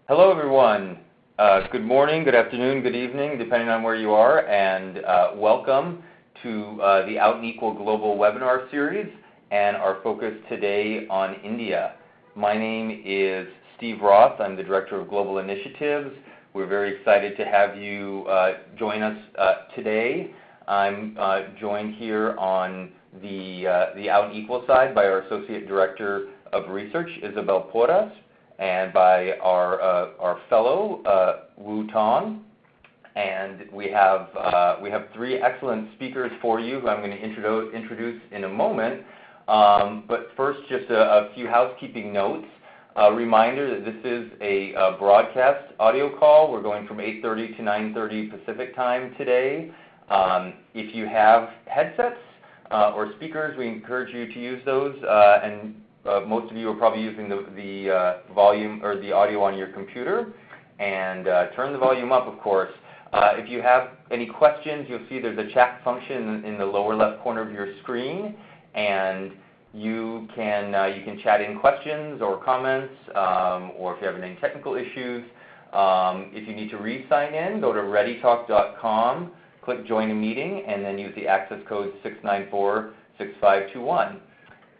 Hello, everyone. Good morning, good afternoon, good evening, depending on where you are, and welcome to the Out and Equal Global Webinar Series and our focus today on India. My name is Steve Roth. I'm the Director of Global Initiatives. We're very excited to have you join us today. I'm joined here on the Out and Equal side by our Associate Director of Research, Isabel Porras, and by our fellow, Wu Tong. And we have three excellent speakers for you who I'm going to introduce in a moment. But first, just a few housekeeping notes. A reminder that this is a broadcast audio call. We're going from 8:30 to 9:30 Pacific time today. If you have headsets or speakers, we encourage you to use those. Most of you are probably using the volume or the audio on your computer. And turn the volume up, of course. If you have any questions, you'll see there's a chat function in the lower left corner of your screen, and you can chat in questions or comments, or if you have any technical issues. If you need to re-sign in, go to readytalk.com, click Join a Meeting, and then use the access code 6946521.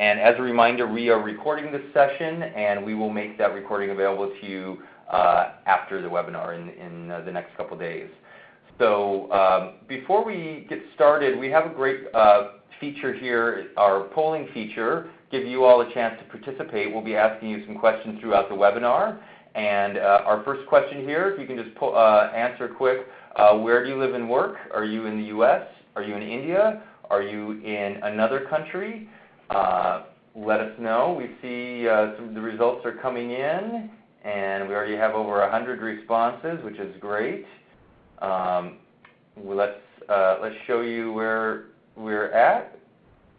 And as a reminder, we are recording this session, and we will make that recording available to you after the webinar in the next couple days. So before we get started, we have a great feature here, our polling feature, give you all a chance to participate. We'll be asking you some questions throughout the webinar. And our first question here, if you can just answer quick, where do you live and work? Are you in the US? Are you in India? Are you in another country? Let us know. We see the results are coming in, and we already have over 100 responses, which is great. Let's show you where we're at.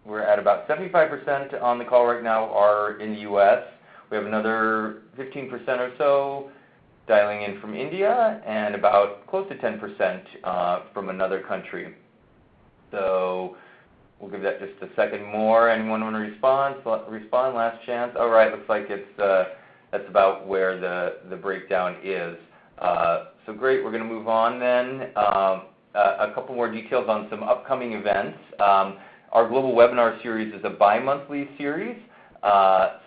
We're at about 75% on the call right now are in the U.S. We have another 15% or so dialing in from India, and about close to 10% from another country. So we'll give that just a second more. Anyone want to respond? Respond, last chance. All right, looks like that's about where the breakdown is. So great, we're going to move on then. A couple more details on some upcoming events. Our global webinar series is a bi-monthly series.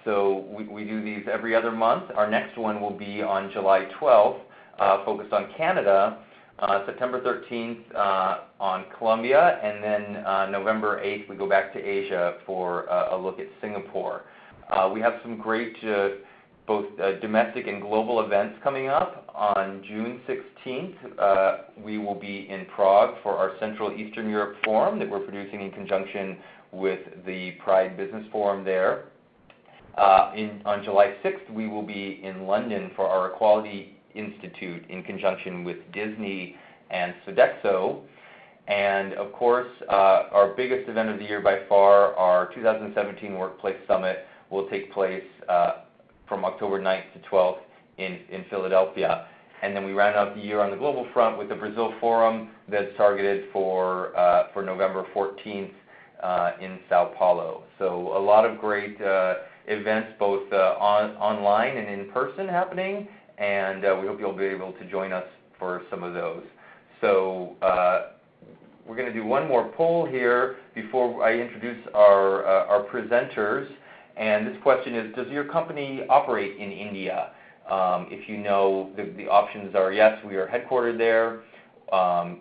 So we do these every other month. Our next one will be on July 12th, focused on Canada. September 13th on Colombia, and then November 8th we go back to Asia for a look at Singapore. We have some great both domestic and global events coming up. On June 16th, we will be in Prague for our Central Eastern Europe Forum that we're producing in conjunction with the Pride Business Forum there. On July 6th, we will be in London for our Equality Institute in conjunction with Disney and Sodexo. And of course, our biggest event of the year by far, our 2017 Workplace Summit, will take place from October 9th to 12th in Philadelphia. And then we round out the year on the global front with the Brazil Forum that's targeted for November 14th in Sao Paulo. So a lot of great events, both online and in person happening. And we hope you'll be able to join us for some of those. So we're going to do one more poll here before I introduce our presenters. And this question is, does your company operate in India? If you know, the options are yes, we are headquartered there.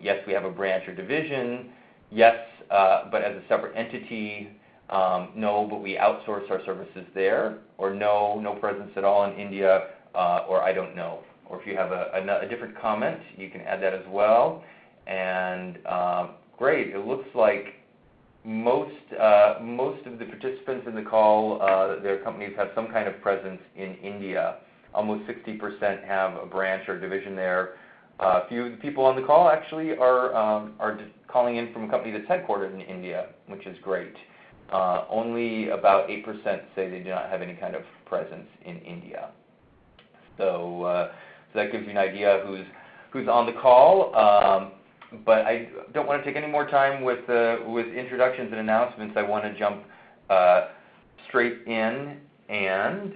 Yes, we have a branch or division. Yes, but as a separate entity. No, but we outsource our services there. Or no presence at all in India. Or I don't know. Or if you have a different comment, you can add that as well. And great, it looks like most of the participants in the call, their companies have some kind of presence in India. Almost 60% have a branch or division there. A few of the people on the call actually are calling in from a company that's headquartered in India, which is great. Only about 8% say they do not have any kind of presence in India. So that gives you an idea who's on the call. But I don't want to take any more time with introductions and announcements. I want to jump straight in and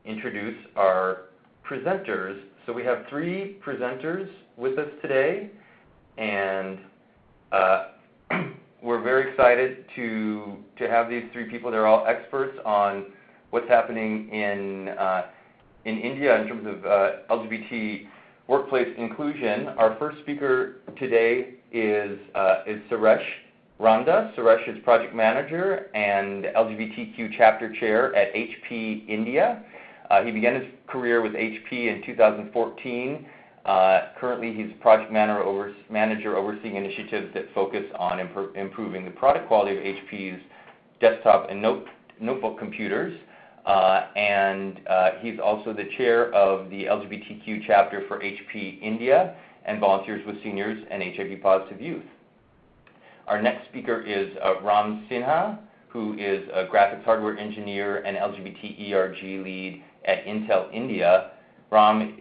introduce our presenters. So we have 3 presenters with us today, and we're very excited to have these 3 people. They're all experts on what's happening in India in terms of LGBT workplace inclusion. Our first speaker today is Suresh Ramdas. Suresh is project manager and LGBTQ chapter chair at HP India. He began his career with HP in 2014. Currently, he's project manager overseeing initiatives that focus on improving the product quality of HP's desktop and notebook computers. And he's also the chair of the LGBTQ chapter for HP India and volunteers with seniors and HIV-positive youth. Our next speaker is Ram Sinha, who is a graphics hardware engineer and LGBT ERG lead at Intel India. Ram's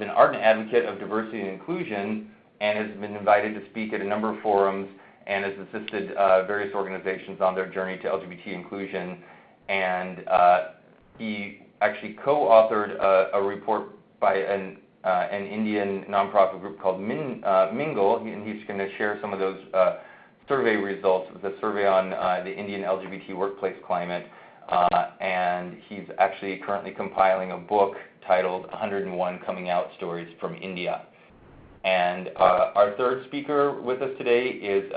an ardent advocate of diversity and inclusion and has been invited to speak at a number of forums and has assisted various organizations on their journey to LGBT inclusion. And he actually co-authored a report by an Indian nonprofit group called MINGLE, and he's going to share some of those survey results with a survey on the Indian LGBT workplace climate. And he's actually currently compiling a book titled 101 Coming Out Stories from India. And our third speaker with us today is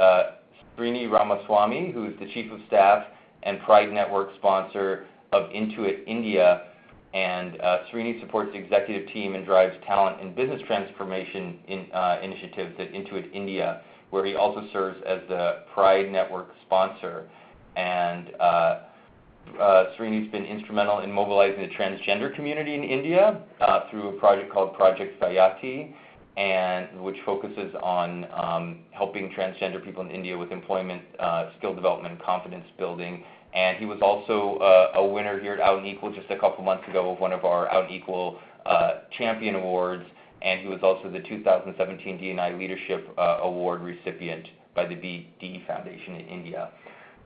Srini Ramaswamy, who is the Chief of Staff and Pride Network sponsor of Intuit India. And Srini supports the executive team and drives talent and business transformation initiatives at Intuit India, where he also serves as the Pride Network sponsor. And Srini's been instrumental in mobilizing the transgender community in India through a project called Project Sayati, and which focuses on helping transgender people in India with employment, skill development, and confidence building. And he was also a winner here at Out and Equal just a couple months ago of one of our Out and Equal Champion Awards, and he was also the 2017 D&I Leadership Award recipient by the BD Foundation in India.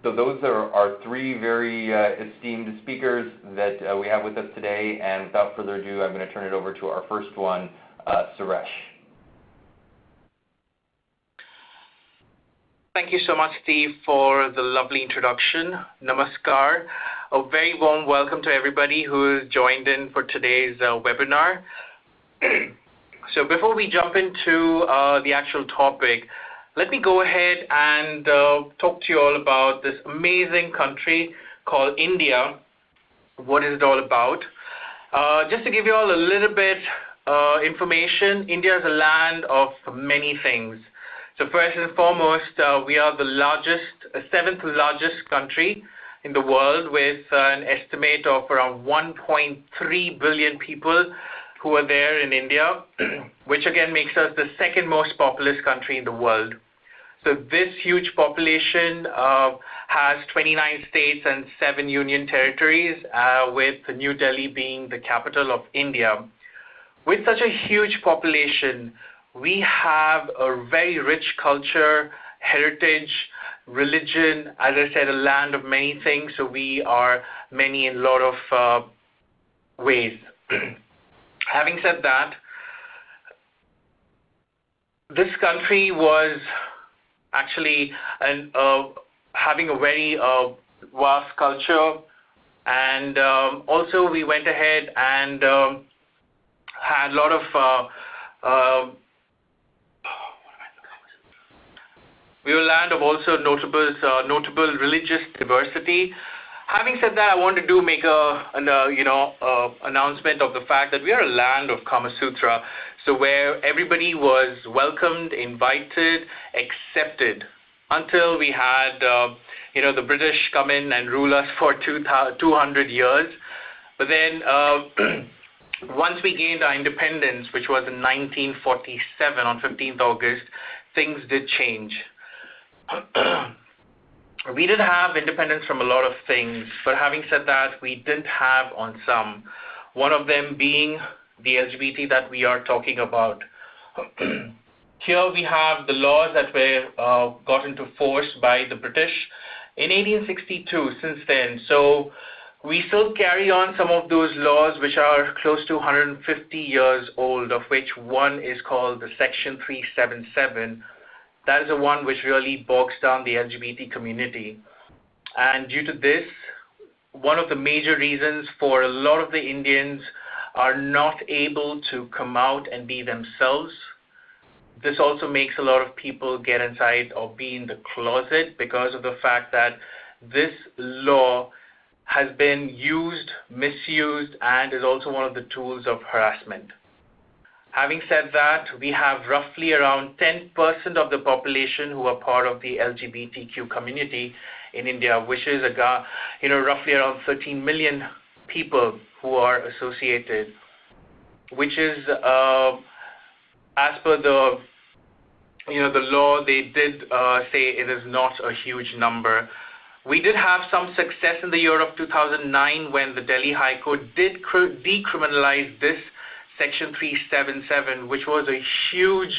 So those are our 3 very esteemed speakers that we have with us today, and without further ado, I'm going to turn it over to our first one, Suresh. Thank you so much, Steve, for the lovely introduction. Namaskar. A very warm welcome to everybody who has joined in for today's webinar. So before we jump into the actual topic, let me go ahead and talk to you all about this amazing country called India. What is it all about? Just to give you all a little bit information, India is a land of many things. So first and foremost, we are the 7th largest country in the world with an estimate of around 1.3 billion people who are there in India, which again makes us the 2nd most populous country in the world. So this huge population has 29 states and 7 union territories, with New Delhi being the capital of India. With such a huge population, we have a very rich culture, heritage, religion, as I said, a land of many things, so we are many in a lot of ways. Having said that, this country was actually having a very vast culture, and also we went ahead and had a lot of we were a land of also notable religious diversity. Having said that, I want to make an announcement of the fact that we are a land of Kama Sutra, so where everybody was welcomed, invited, accepted, until we had the British come in and rule us for 200 years. But then once we gained our independence, which was in 1947 on 15th August, things did change. We did have independence from a lot of things, but having said that, we didn't have on some. One of them being the LGBT that we are talking about. Here we have the laws that were got into force by the British in 1862 since then. So we still carry on some of those laws which are close to 150 years old, of which one is called the Section 377. That is the one which really bogs down the LGBT community. And due to this, one of the major reasons for a lot of the Indians are not able to come out and be themselves. This also makes a lot of people get inside or be in the closet because of the fact that this law has been used, misused, and is also one of the tools of harassment. Having said that, we have roughly around 10% of the population who are part of the LGBTQ community in India, which is roughly around 13 million people who are associated, which is as per the the law, they did say it is not a huge number. We did have some success in the year of 2009 when the Delhi High Court did decriminalize this Section 377, which was a huge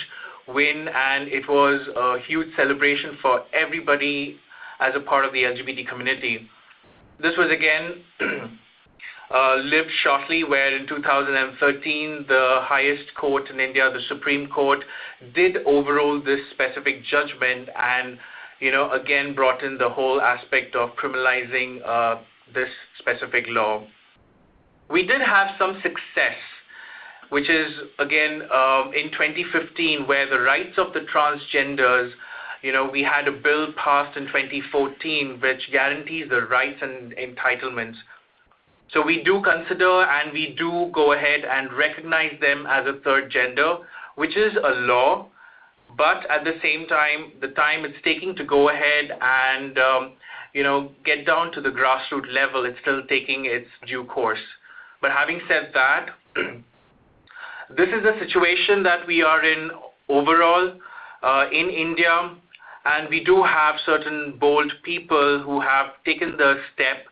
win, and it was a huge celebration for everybody as a part of the LGBT community. This was again lived shortly, where in 2013 the highest court in India, the Supreme Court, did overrule this specific judgment and again brought in the whole aspect of criminalizing this specific law. We did have some success, which is again in 2015, where the rights of the transgenders, we had a bill passed in 2014 which guarantees the rights and entitlements. So we do consider and we do go ahead and recognize them as a third gender, which is a law, but at the same time, the time it's taking to go ahead and get down to the grassroots level, it's still taking its due course. But having said that, this is a situation that we are in overall in India, and we do have certain bold people who have taken the step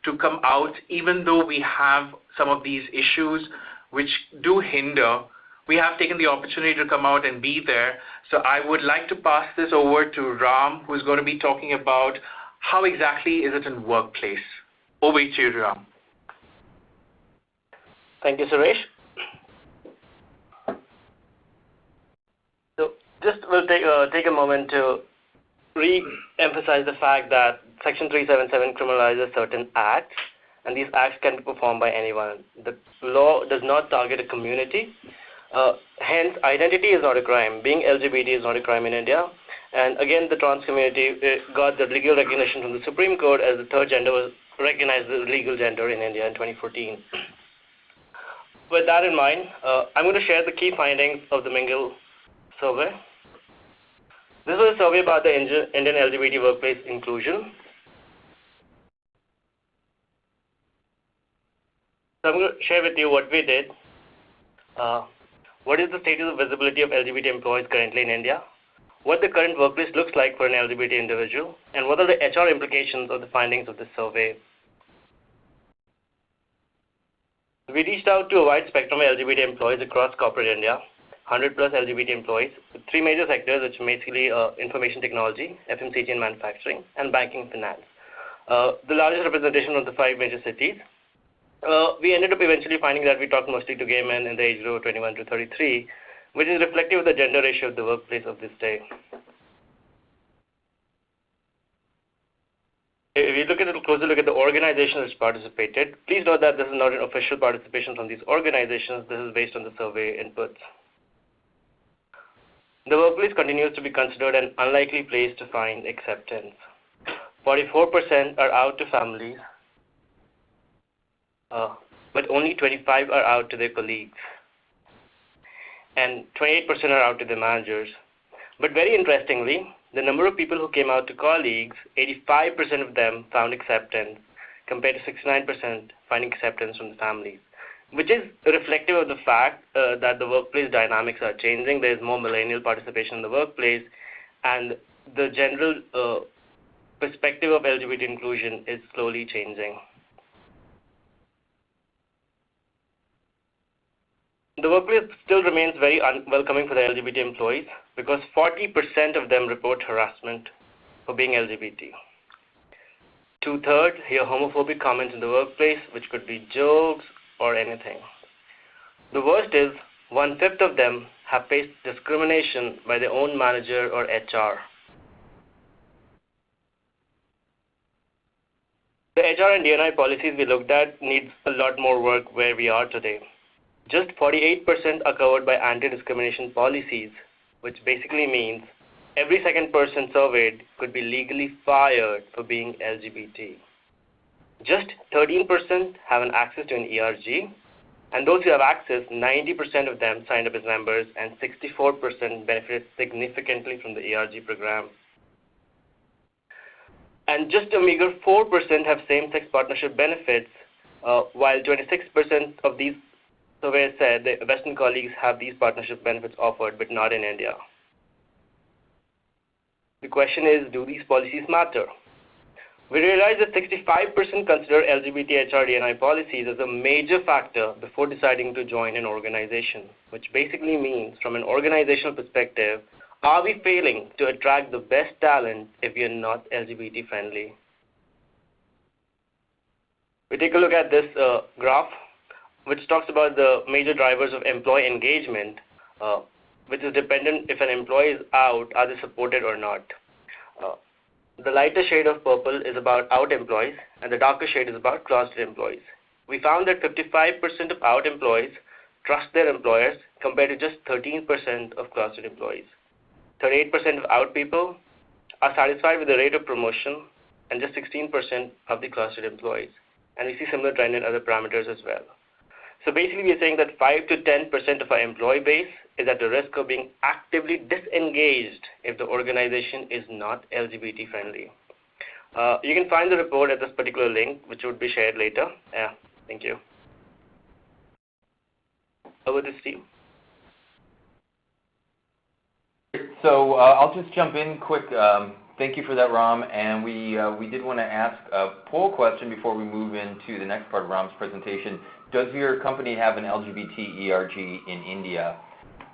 to come out, even though we have some of these issues which do hinder. We have taken the opportunity to come out and be there. So I would like to pass this over to Ram, who is going to be talking about how exactly is it in workplace. Over to you, Ram. Thank you, Suresh. So just we'll take a moment to re-emphasize the fact that Section 377 criminalizes certain acts, and these acts can be performed by anyone. The law does not target a community. Hence, identity is not a crime. Being LGBT is not a crime in India. And again, the trans community got the legal recognition from the Supreme Court as the third gender was recognized as legal gender in India in 2014. With that in mind, I'm going to share the key findings of the MINGLE survey. This was a survey about the Indian LGBT workplace inclusion. So I'm going to share with you what we did. What is the status of visibility of LGBT employees currently in India? What the current workplace looks like for an LGBT individual? And what are the HR implications of the findings of this survey? We reached out to a wide spectrum of LGBT employees across corporate India, 100 plus LGBT employees, with three major sectors, which are basically information technology, FMCG and manufacturing, and banking and finance. The largest representation of the five major cities. We ended up eventually finding that we talked mostly to gay men in the age group of 21 to 33, which is reflective of the gender ratio of the workplace of this day. If you look at a closer look at the organizations which participated, please note that this is not an official participation from these organizations. This is based on the survey inputs. The workplace continues to be considered an unlikely place to find acceptance. 44% are out to families, but only 25% are out to their colleagues, and 28% are out to their managers. But very interestingly, the number of people who came out to colleagues, 85% of them found acceptance, compared to 69% finding acceptance from the families, which is reflective of the fact that the workplace dynamics are changing. There is more millennial participation in the workplace, and the general perspective of LGBT inclusion is slowly changing. The workplace still remains very unwelcoming for the LGBT employees because 40% of them report harassment for being LGBT. 2/3 hear homophobic comments in the workplace, which could be jokes or anything. The worst is 1/5 of them have faced discrimination by their own manager or HR. The HR and D&I policies we looked at needs a lot more work where we are today. Just 48% are covered by anti-discrimination policies, which basically means every second person surveyed could be legally fired for being LGBT. Just 13% have an access to an ERG, and those who have access, 90% of them signed up as members, and 64% benefited significantly from the ERG program. And just a meager 4% have same-sex partnership benefits, while 26% of these surveys said that Western colleagues have these partnership benefits offered, but not in India. The question is, do these policies matter? We realize that 65% consider LGBT HR/D&I policies as a major factor before deciding to join an organization, which basically means, from an organizational perspective, are we failing to attract the best talent if we are not LGBT friendly? We take a look at this graph, which talks about the major drivers of employee engagement, which is dependent if an employee is out, are they supported or not. The lighter shade of purple is about out employees, and the darker shade is about closeted employees. We found that 55% of out employees trust their employers compared to just 13% of closeted employees. 38% of out people are satisfied with the rate of promotion, and just 16% of the closeted employees. And we see similar trend in other parameters as well. So basically, we are saying that 5 to 10% of our employee base is at the risk of being actively disengaged if the organization is not LGBT friendly. You can find the report at this particular link, which would be shared later. Yeah, thank you. Over to Steve. So I'll just jump in quick. Thank you for that, Ram. And we did want to ask a poll question before we move into the next part of Ram's presentation. Does your company have an LGBT ERG in India?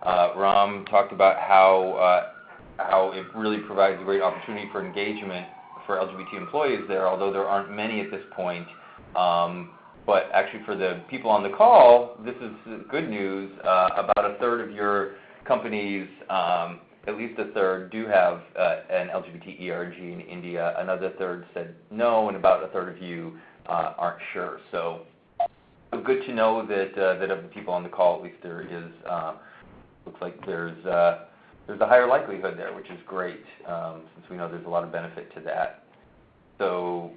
Ram talked about how it really provides a great opportunity for engagement for LGBT employees there, although there aren't many at this point. But actually for the people on the call, this is good news. About a third of your companies, at least a third, do have an LGBT ERG in India. Another third said no, and about a third of you aren't sure. So good to know that of the people on the call, at least there is, looks like there's a higher likelihood there, which is great, since we know there's a lot of benefit to that. So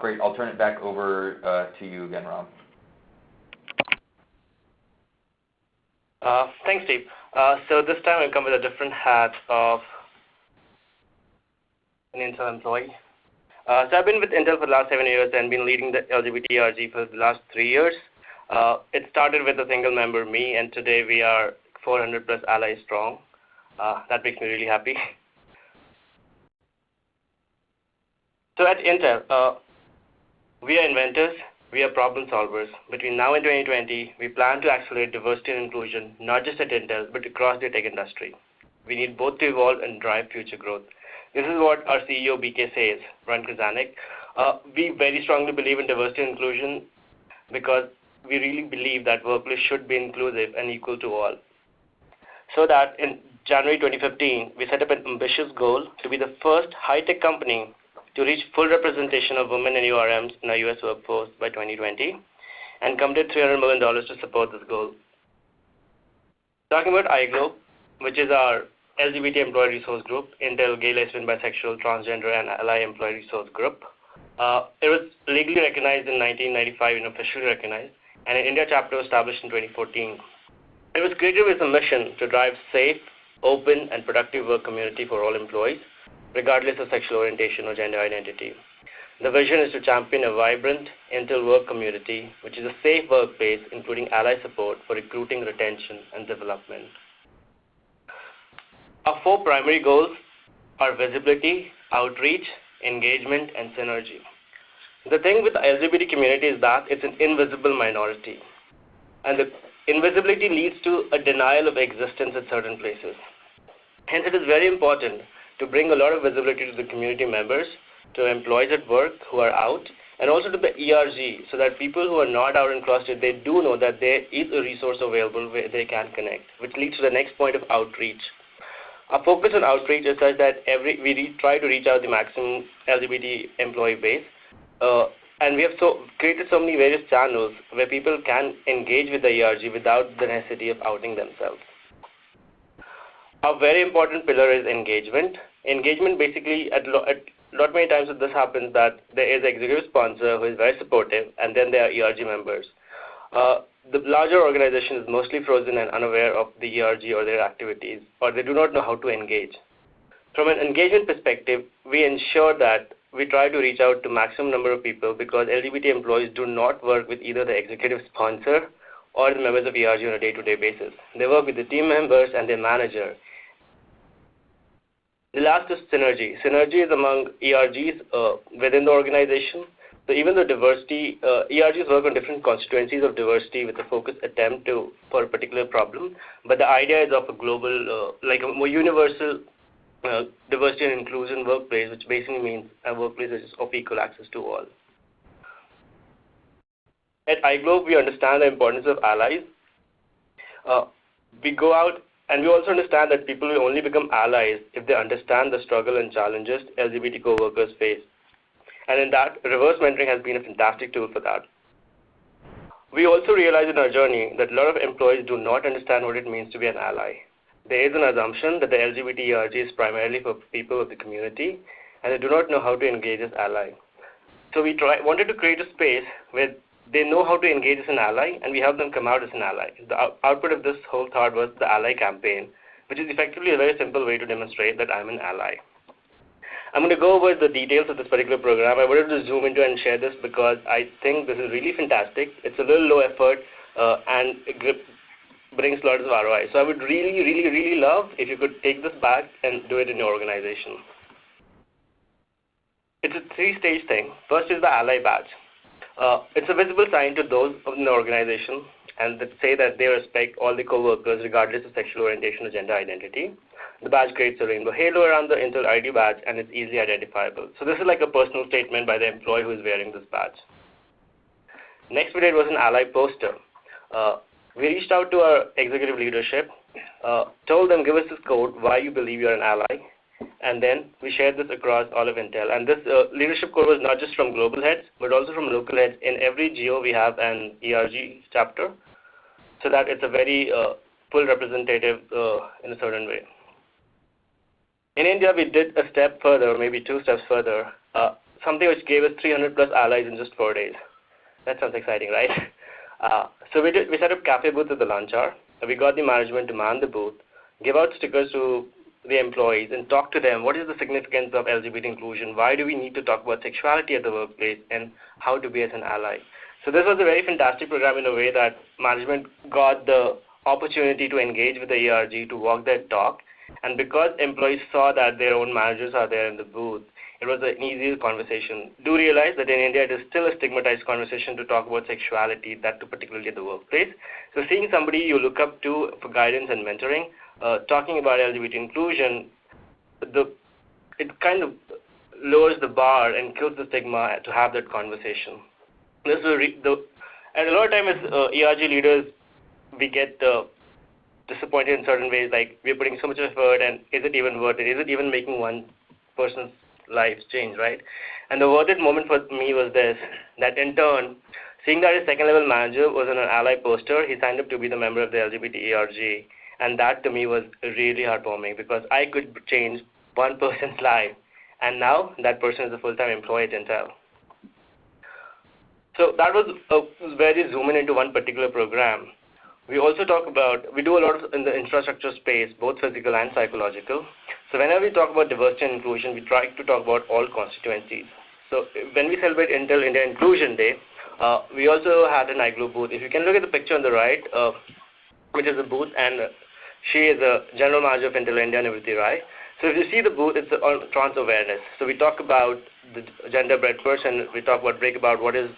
great. I'll turn it back over to you again, Ram. Thanks, Steve. So this time I come with a different hat of an Intel employee. So I've been with Intel for the last 7 years and been leading the LGBT ERG for the last 3 years. It started with a single member, me, and today we are 400 plus allies strong. That makes me really happy. So at Intel, we are inventors, we are problem solvers. Between now and 2020, we plan to accelerate diversity and inclusion, not just at Intel, but across the tech industry. We need both to evolve and drive future growth. This is what our CEO, BK, says, Brian Krasanik. We very strongly believe in diversity and inclusion because we really believe that workplace should be inclusive and equal to all. So that in January 2015, we set up an ambitious goal to be the first high-tech company to reach full representation of women and URMs in our U.S. workforce by 2020 and committed $300 million to support this goal. Talking about iGlobe, which is our LGBT employee resource group, Intel Gay, Lesbian, Bisexual, Transgender, and Ally Employee Resource Group. It was legally recognized in 1995 and officially recognized, and an India chapter was established in 2014. It was created with a mission to drive safe, open, and productive work community for all employees, regardless of sexual orientation or gender identity. The vision is to champion a vibrant Intel work community, which is a safe workplace, including ally support for recruiting, retention, and development. Our 4 primary goals are visibility, outreach, engagement, and synergy. The thing with the LGBT community is that it's an invisible minority, and the invisibility leads to a denial of existence at certain places. Hence, it is very important to bring a lot of visibility to the community members to employees at work who are out, and also to the ERG, so that people who are not out and closeted, they do know that there is a resource available where they can connect, which leads to the next point of outreach. Our focus on outreach is such that we try to reach out the maximum LGBT employee base, and we have created so many various channels where people can engage with the ERG without the necessity of outing themselves. A very important pillar is engagement. Engagement basically, at lot many times this happens that there is an executive sponsor who is very supportive, and then there are ERG members. The larger organization is mostly frozen and unaware of the ERG or their activities, or they do not know how to engage. From an engagement perspective, we ensure that we try to reach out to maximum number of people, because LGBT employees do not work with either the executive sponsor or the members of ERG on a day-to-day basis. They work with the team members and their manager. The last is synergy. Synergy is among ERGs within the organization. So even though diversity, ERGs work on different constituencies of diversity with a focused attempt for a particular problem, but the idea is of a global, like a more universal diversity and inclusion workplace, which basically means a workplace that is of equal access to all. At iGlobe, we understand the importance of allies. We go out, and we also understand that people will only become allies if they understand the struggle and challenges LGBT co-workers face. And in that, reverse mentoring has been a fantastic tool for that. We also realize in our journey that a lot of employees do not understand what it means to be an ally. There is an assumption that the LGBT ERG is primarily for people of the community, and they do not know how to engage as ally. So we wanted to create a space where they know how to engage as an ally, and we help them come out as an ally. The output of this whole thought was the Ally campaign, which is effectively a very simple way to demonstrate that I'm an ally. I'm going to go over the details of this particular program. I wanted to zoom into and share this because I think this is really fantastic. It's a little low effort and it brings lots of ROI. So I would really love if you could take this back and do it in your organization. It's a three-stage thing. First is the Ally badge. It's a visible sign to those in the organization and that say that they respect all the co-workers regardless of sexual orientation or gender identity. The badge creates a rainbow halo around the Intel ID badge, and it's easily identifiable. So this is like a personal statement by the employee who is wearing this badge. Next we did was an ally poster. We reached out to our executive leadership, told them, give us this code, why you believe you're an ally, and then we shared this across all of Intel. And this leadership code was not just from global heads, but also from local heads. In every geo, we have an ERG chapter, so that it's a very full representative in a certain way. In India, we did a step further, maybe 2 steps further, something which gave us 300 plus allies in just 4 days. That sounds exciting, right? So we set up cafe booths at the lunch hour. We got the management to man the booth, give out stickers to the employees, and talk to them. What is the significance of LGBT inclusion? Why do we need to talk about sexuality at the workplace, and how to be as an ally? So this was a very fantastic program in a way that management got the opportunity to engage with the ERG, to walk their talk. And because employees saw that their own managers are there in the booth, it was an easier conversation. Do realize that in India, it is still a stigmatized conversation to talk about sexuality, that too particularly at the workplace. So seeing somebody you look up to for guidance and mentoring, talking about LGBT inclusion, it kind of lowers the bar and kills the stigma to have that conversation. This is and a lot of times as ERG leaders, we get disappointed in certain ways, like we're putting so much effort, and is it even worth it? Is it even making one person's life change, right? And the worth it moment for me was this, that in turn, seeing that his second level manager was on an ally poster, he signed up to be the member of the LGBT ERG, and that to me was really heartwarming because I could change one person's life, and now that person is a full-time employee at Intel. So that was very zooming into one particular program. We also talk about, we do a lot in the infrastructure space, both physical and psychological. So whenever we talk about diversity and inclusion, we try to talk about all constituencies. So when we celebrate Intel India Inclusion Day, we also had an iGlobe booth. If you can look at the picture on the right, which is a booth, and she is a general manager of Intel India, Nivritti Rai. So if you see the booth, it's on trans awareness. So we talk about the gender-bread person, we talk about break about what is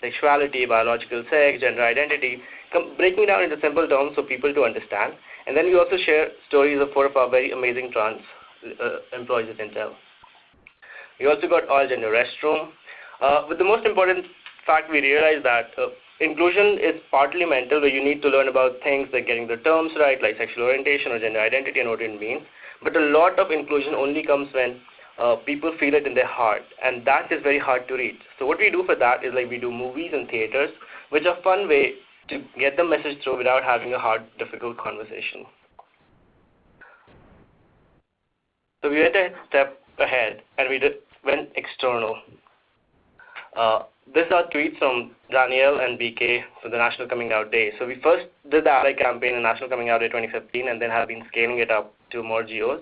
sexuality, biological sex, gender identity, breaking down into simple terms for people to understand. And then we also share stories of 4 of our very amazing trans employees at Intel. We also got all-gender restroom. But the most important fact we realized that inclusion is partly mental, where you need to learn about things like getting the terms right, like sexual orientation or gender identity and what it means. But a lot of inclusion only comes when people feel it in their heart, and that is very hard to reach. So what we do for that is like we do movies and theaters, which are a fun way to get the message through without having a hard, difficult conversation. So we went a step ahead and we went external. This is our tweets from Danielle and BK for the National Coming Out Day. So we first did the Ally campaign in National Coming Out Day 2015 and then have been scaling it up to more geos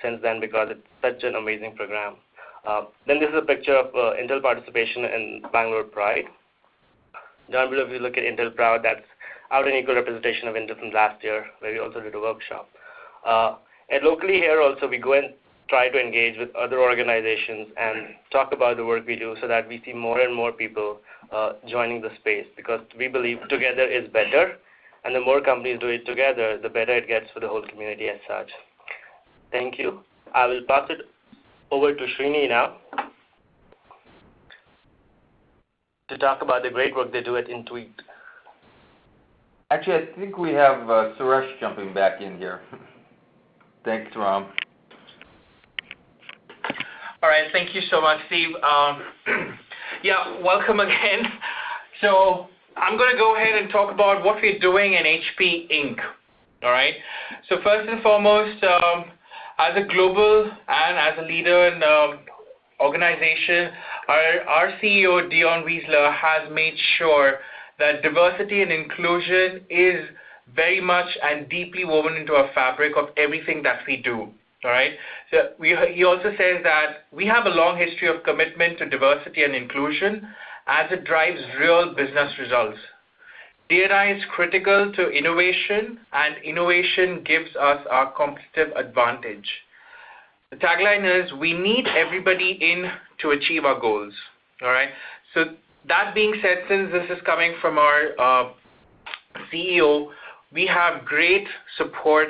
since then because it's such an amazing program. Then this is a picture of Intel participation in Bangalore Pride. Down below, if you look at Intel Proud, that's out an equal representation of Intel from last year, where we also did a workshop. And locally here also, we go and try to engage with other organizations and talk about the work we do so that we see more and more people joining the space, because we believe together is better, and the more companies do it together, the better it gets for the whole community as such. Thank you. I will pass it over to Srini now to talk about the great work they do at Intuit. Actually, I think we have Suresh jumping back in here. Thanks, Ram. All right, thank you so much, Steve. Yeah, welcome again. So I'm going to go ahead and talk about what we're doing in HP Inc. All right. So first and foremost, as a global and as a leader in organization, our CEO, Dion Weisler, has made sure that diversity and inclusion is very much and deeply woven into our fabric of everything that we do. All right. So he also says that we have a long history of commitment to diversity and inclusion as it drives real business results. D&I is critical to innovation, and innovation gives us our competitive advantage. The tagline is, we need everybody in to achieve our goals. All right. So that being said, since this is coming from our CEO, we have great support,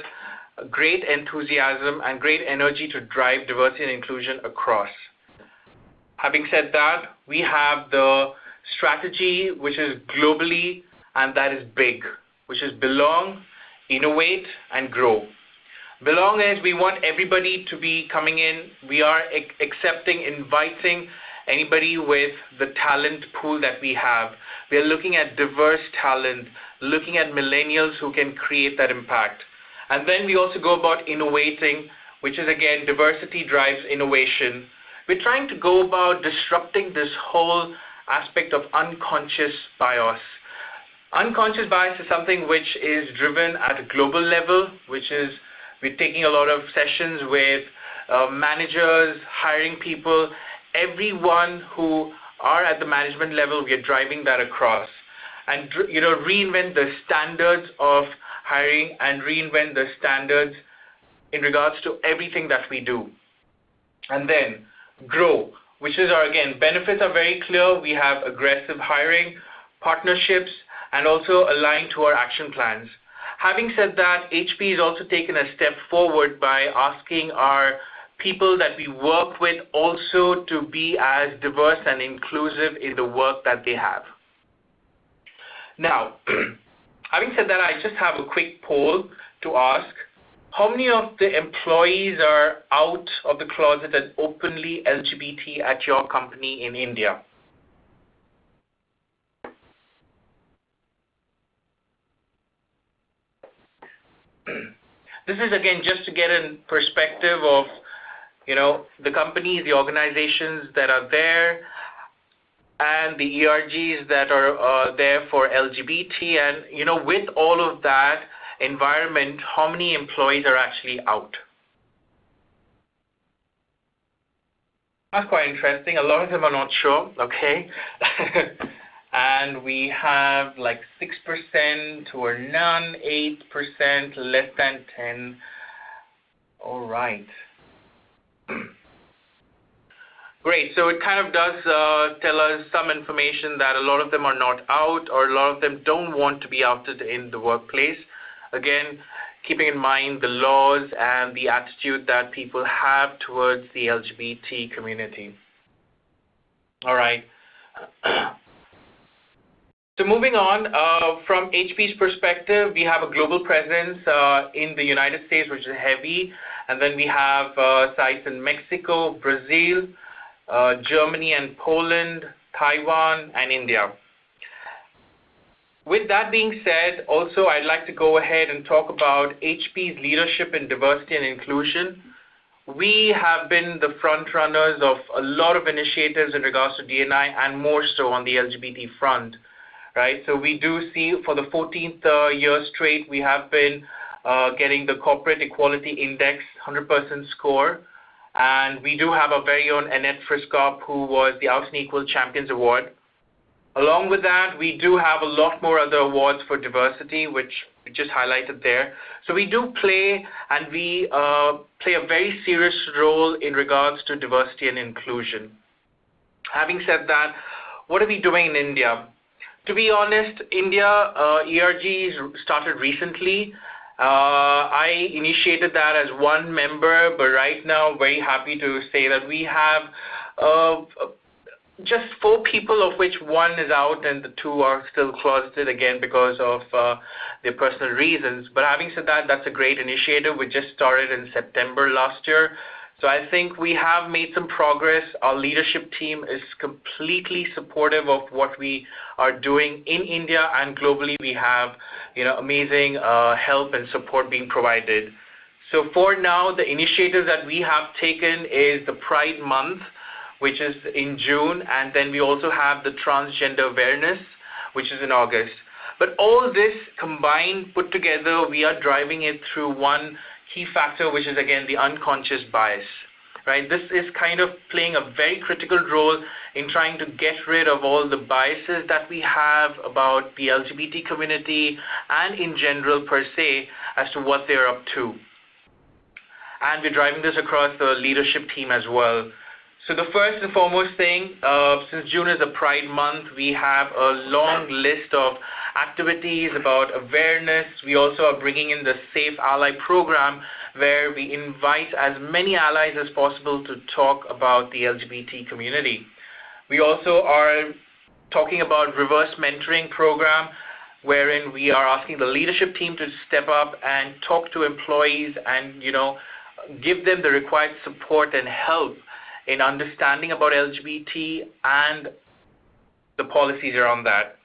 great enthusiasm, and great energy to drive diversity and inclusion across. Having said that, we have the strategy, which is globally, and that is big, which is belong, innovate, and grow. Belong is we want everybody to be coming in. We are accepting, inviting anybody with the talent pool that we have. We are looking at diverse talent, looking at millennials who can create that impact. And then we also go about innovating, which is, again, diversity drives innovation. We're trying to go about disrupting this whole aspect of unconscious bias. Unconscious bias is something which is driven at a global level, which is we're taking a lot of sessions with managers, hiring people, everyone who are at the management level. We are driving that across, and reinvent the standards of hiring and reinvent the standards in regards to everything that we do. And then grow, which is our, again, benefits are very clear. We have aggressive hiring, partnerships, and also aligned to our action plans. Having said that, HP has also taken a step forward by asking our people that we work with also to be as diverse and inclusive in the work that they have. Now, having said that, I just have a quick poll to ask. How many of the employees are out of the closet and openly LGBT at your company in India? This is, again, just to get a perspective of, the companies, the organizations that are there, and the ERGs that are there for LGBT. And, with all of that environment, how many employees are actually out? That's quite interesting. A lot of them are not sure, okay? And we have like 6% or none, 8%, less than 10. All right. Great. So it kind of does tell us some information that a lot of them are not out, or a lot of them don't want to be outed in the workplace. Again, keeping in mind the laws and the attitude that people have towards the LGBT community. All right. So moving on, from HP's perspective, we have a global presence in the United States, which is heavy, and then we have sites in Mexico, Brazil, Germany and Poland, Taiwan, and India. With that being said, also I'd like to go ahead and talk about HP's leadership in diversity and inclusion. We have been the front runners of a lot of initiatives in regards to D&I and more so on the LGBT front. Right, so we do see for the 14th year straight, we have been getting the Corporate Equality Index 100% score, and we do have our very own Annette Friskop, who was the Out and Equal Champions Award. Along with that, we do have a lot more other awards for diversity, which we just highlighted there. So we do play, and we play a very serious role in regards to diversity and inclusion. Having said that, what are we doing in India? To be honest, India, ERG started recently. I initiated that as one member, but right now very happy to say that we have just 4 people, of which 1 is out and the 2 are still closeted again because of their personal reasons. But having said that, that's a great initiative. We just started in September last year. So I think we have made some progress. Our leadership team is completely supportive of what we are doing in India, and globally we have, amazing help and support being provided. So for now, the initiative that we have taken is the Pride Month, which is in June, and then we also have the Transgender Awareness, which is in August. But all this combined, put together, we are driving it through one key factor, which is again the unconscious bias, right? This is kind of playing a very critical role in trying to get rid of all the biases that we have about the LGBT community and in general per se as to what they're up to. And we're driving this across the leadership team as well. So the first and foremost thing, since June is a Pride Month, we have a long list of activities about awareness. We also are bringing in the Safe Ally program, where we invite as many allies as possible to talk about the LGBT community. We also are talking about reverse mentoring program, wherein we are asking the leadership team to step up and talk to employees and, give them the required support and help in understanding about LGBT and the policies around that.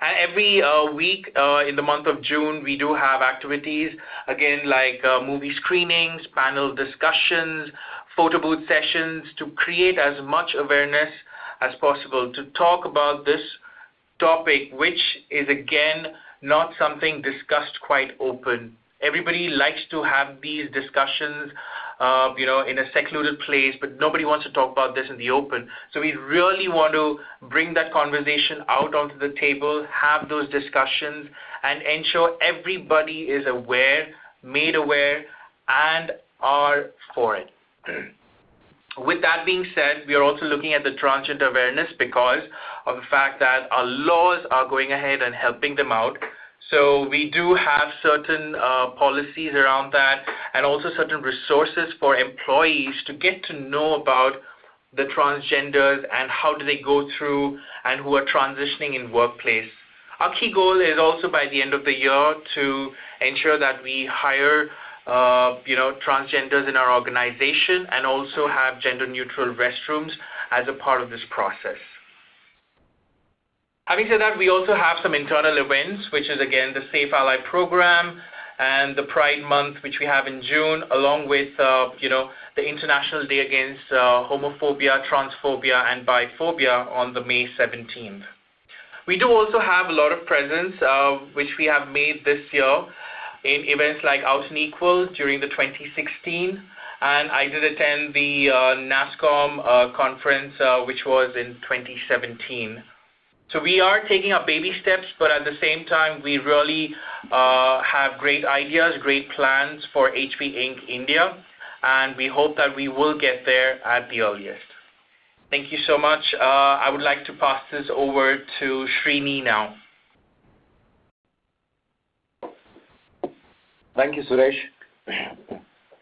And every week in the month of June, we do have activities, again, like movie screenings, panel discussions, photo booth sessions, to create as much awareness as possible, to talk about this topic, which is, again, not something discussed quite open. Everybody likes to have these discussions in a secluded place, but nobody wants to talk about this in the open. So we really want to bring that conversation out onto the table, have those discussions, and ensure everybody is aware, made aware, and are for it. With that being said, we are also looking at the transgender awareness because of the fact that our laws are going ahead and helping them out. So we do have certain policies around that, and also certain resources for employees to get to know about the transgenders and how do they go through and who are transitioning in workplace. Our key goal is also by the end of the year to ensure that we hire transgenders in our organization and also have gender-neutral restrooms as a part of this process. Having said that, we also have some internal events, which is, again, the Safe Ally program and the Pride Month, which we have in June, along with, the International Day Against Homophobia, Transphobia, and Biphobia on the May 17th. We do also have a lot of presence, which we have made this year in events like Out and Equal during the 2016, and I did attend the NASCOM conference, which was in 2017. So we are taking our baby steps, but at the same time, we really have great ideas, great plans for HP Inc. India, and we hope that we will get there at the earliest. Thank you so much. I would like to pass this over to Srini now. Thank you, Suresh.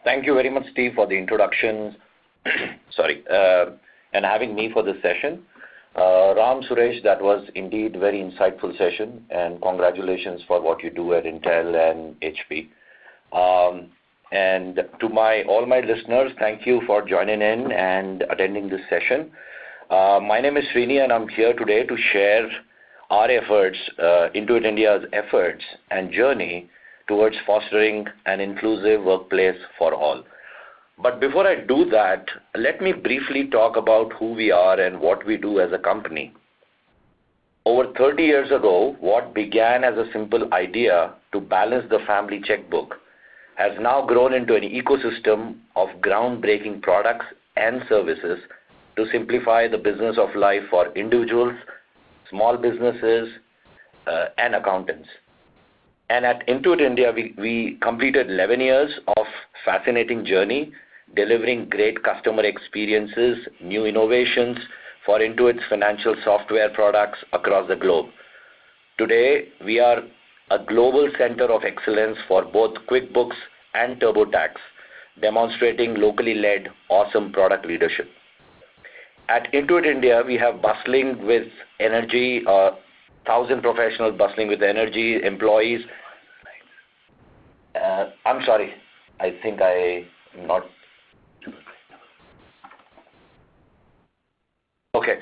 Thank you very much, Steve, for the introductions. And having me for this session. Ram, Suresh, that was indeed very insightful session, and congratulations for what you do at Intel and HP. And to all my listeners, thank you for joining in and attending this session. My name is Srini, and I'm here today to share our efforts, Intuit India's efforts and journey towards fostering an inclusive workplace for all. But before I do that, let me briefly talk about who we are and what we do as a company. Over 30 years ago, what began as a simple idea to balance the family checkbook has now grown into an ecosystem of groundbreaking products and services to simplify the business of life for individuals, small businesses, and accountants. And at Intuit India, we completed 11 years of fascinating journey, delivering great customer experiences, new innovations for Intuit's financial software products across the globe. Today, we are a global center of excellence for both QuickBooks and TurboTax, demonstrating locally led awesome product leadership. At Intuit India, we have bustling with energy, 1,000 professionals bustling with energy, employees. I'm sorry, I think I'm not. Okay.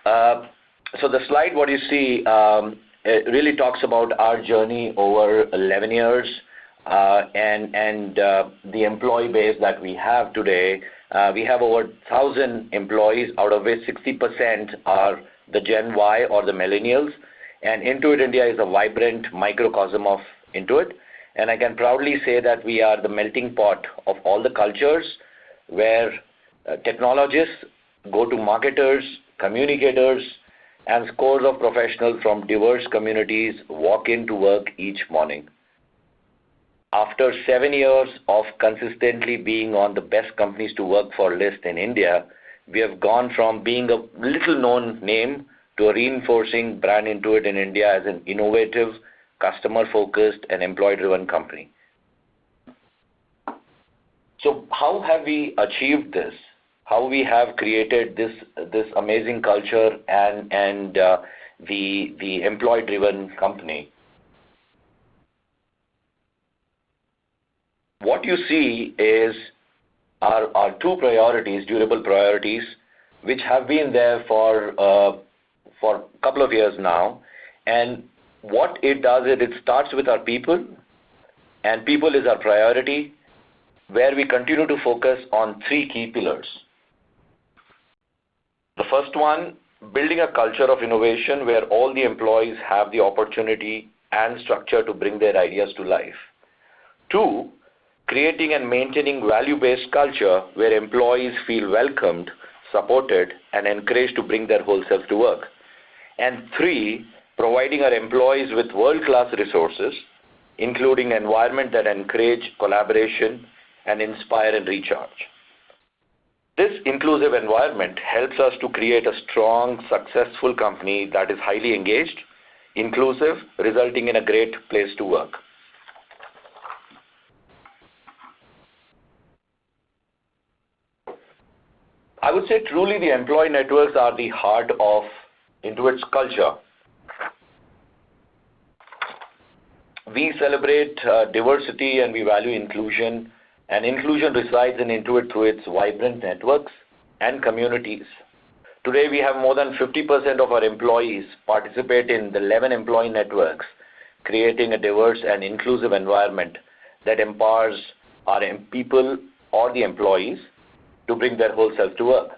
So the slide, what you see, it really talks about our journey over 11 years and the employee base that we have today. We have over 1,000 employees, out of which 60% are the Gen Y or the millennials. And Intuit India is a vibrant microcosm of Intuit. And I can proudly say that we are the melting pot of all the cultures where technologists, go-to-marketers, communicators, and scores of professionals from diverse communities walk into work each morning. After 7 years of consistently being on the best companies to work for list in India, we have gone from being a little-known name to a reinforcing brand Intuit in India as an innovative, customer-focused, and employee-driven company. So how have we achieved this? How we have created this amazing culture and the employee-driven company? What you see is our two priorities, durable priorities, which have been there for a couple of years now. And what it does is it starts with our people, and people is our priority, where we continue to focus on three key pillars. The first one, building a culture of innovation where all the employees have the opportunity and structure to bring their ideas to life. Two, creating and maintaining value-based culture where employees feel welcomed, supported, and encouraged to bring their whole self to work. And three, providing our employees with world-class resources, including environment that encourage collaboration and inspire and recharge. This inclusive environment helps us to create a strong, successful company that is highly engaged, inclusive, resulting in a great place to work. I would say truly the employee networks are the heart of Intuit's culture. We celebrate diversity and we value inclusion, and inclusion resides in Intuit through its vibrant networks and communities. Today we have more than 50% of our employees participate in the 11 employee networks, creating a diverse and inclusive environment that empowers our people or the employees to bring their whole self to work.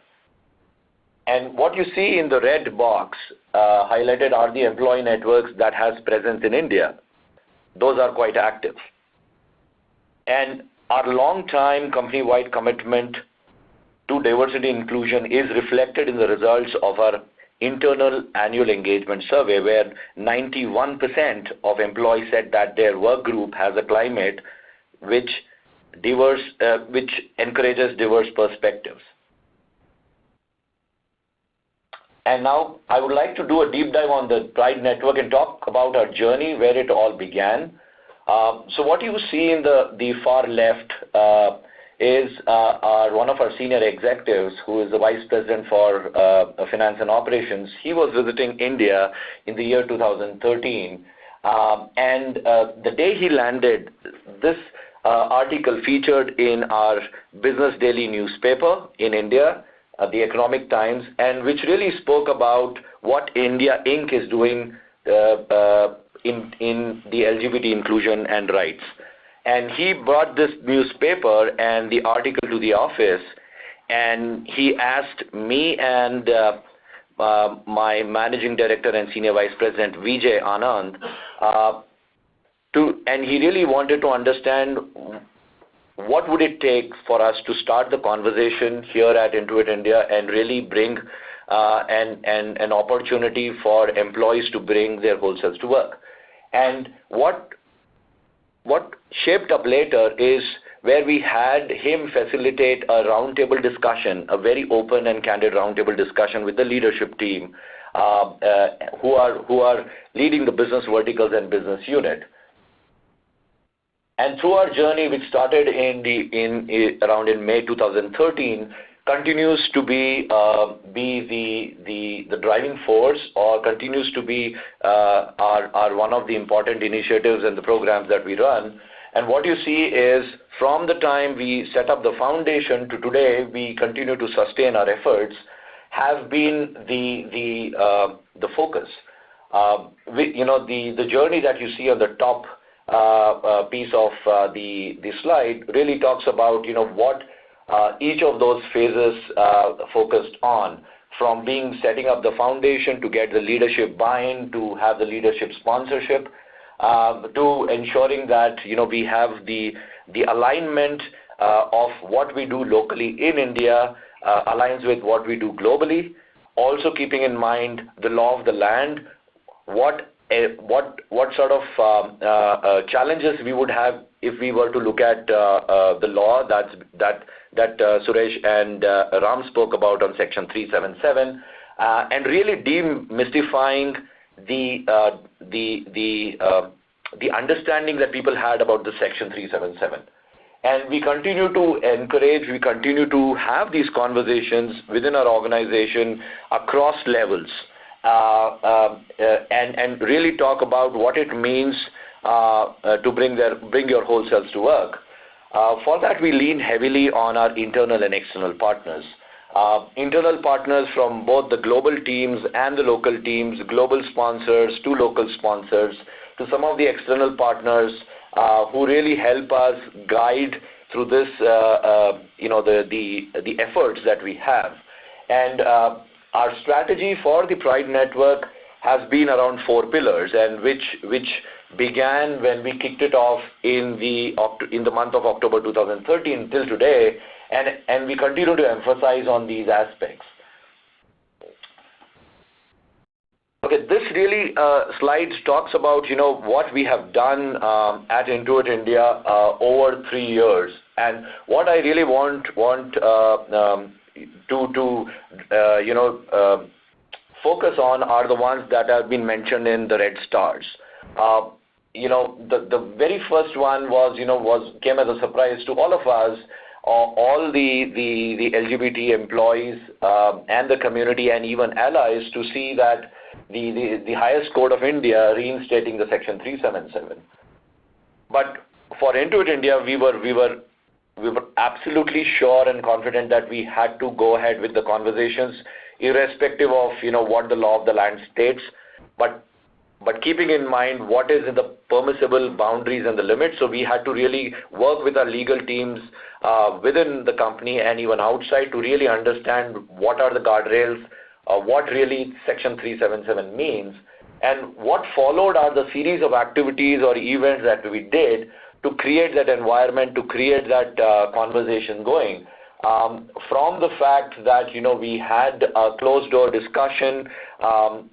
And what you see in the red box highlighted are the employee networks that has presence in India. Those are quite active. And our long-time company-wide commitment to diversity and inclusion is reflected in the results of our internal annual engagement survey, where 91% of employees said that their work group has a climate which encourages diverse perspectives. And now I would like to do a deep dive on the Pride Network and talk about our journey, where it all began. So what you see in the far left is one of our senior executives, who is the Vice President for Finance and Operations. He was visiting India in the year 2013, and the day he landed, this article featured in our Business Daily newspaper in India, the Economic Times, and which really spoke about what India Inc. is doing in the LGBT inclusion and rights. And he brought this newspaper and the article to the office, and he asked me and my managing director and senior vice president, Vijay Anand, and he really wanted to understand what would it take for us to start the conversation here at Intuit India and really bring an opportunity for employees to bring their whole selves to work. And what shaped up later is where we had him facilitate a roundtable discussion, a very open and candid roundtable discussion with the leadership team who are leading the business verticals and business unit. And through our journey, which started around in May 2013, continues to be the driving force, or continues to be our one of the important initiatives and the programs that we run. And what you see is, from the time we set up the foundation to today, we continue to sustain our efforts, have been the focus. The journey that you see on the top piece of the slide really talks about what each of those phases focused on, from setting up the foundation to get the leadership buy-in, to have the leadership sponsorship, to ensuring that we have the alignment of what we do locally in India aligns with what we do globally. Also keeping in mind the law of the land, what sort of challenges we would have if we were to look at the law that Suresh and Ram spoke about on Section 377, and really demystifying the understanding that people had about the Section 377. And we continue to encourage, we continue to have these conversations within our organization across levels, and really talk about what it means to bring your whole selves to work. For that, we lean heavily on our internal and external partners. Internal partners from both the global teams and the local teams, global sponsors to local sponsors, to some of the external partners who really help us guide through this, the efforts that we have. And our strategy for the Pride Network has been around 4 pillars, and which began when we kicked it off in the month of October 2013 till today, and we continue to emphasize on these aspects. Okay, this really slides talks about what we have done at Intuit India over 3 years, and what I really want to focus on are the ones that have been mentioned in the red stars. The very first one came as a surprise to all of us, all the LGBT employees and the community and even allies, to see that the highest court of India reinstating the Section 377. But for Intuit India, we were absolutely sure and confident that we had to go ahead with the conversations, irrespective of what the law of the land states, but keeping in mind what is in the permissible boundaries and the limits. So we had to really work with our legal teams within the company and even outside to really understand what are the guardrails, what really Section 377 means, and what followed are the series of activities or events that we did to create that environment, to create that conversation going. From the fact that we had a closed door discussion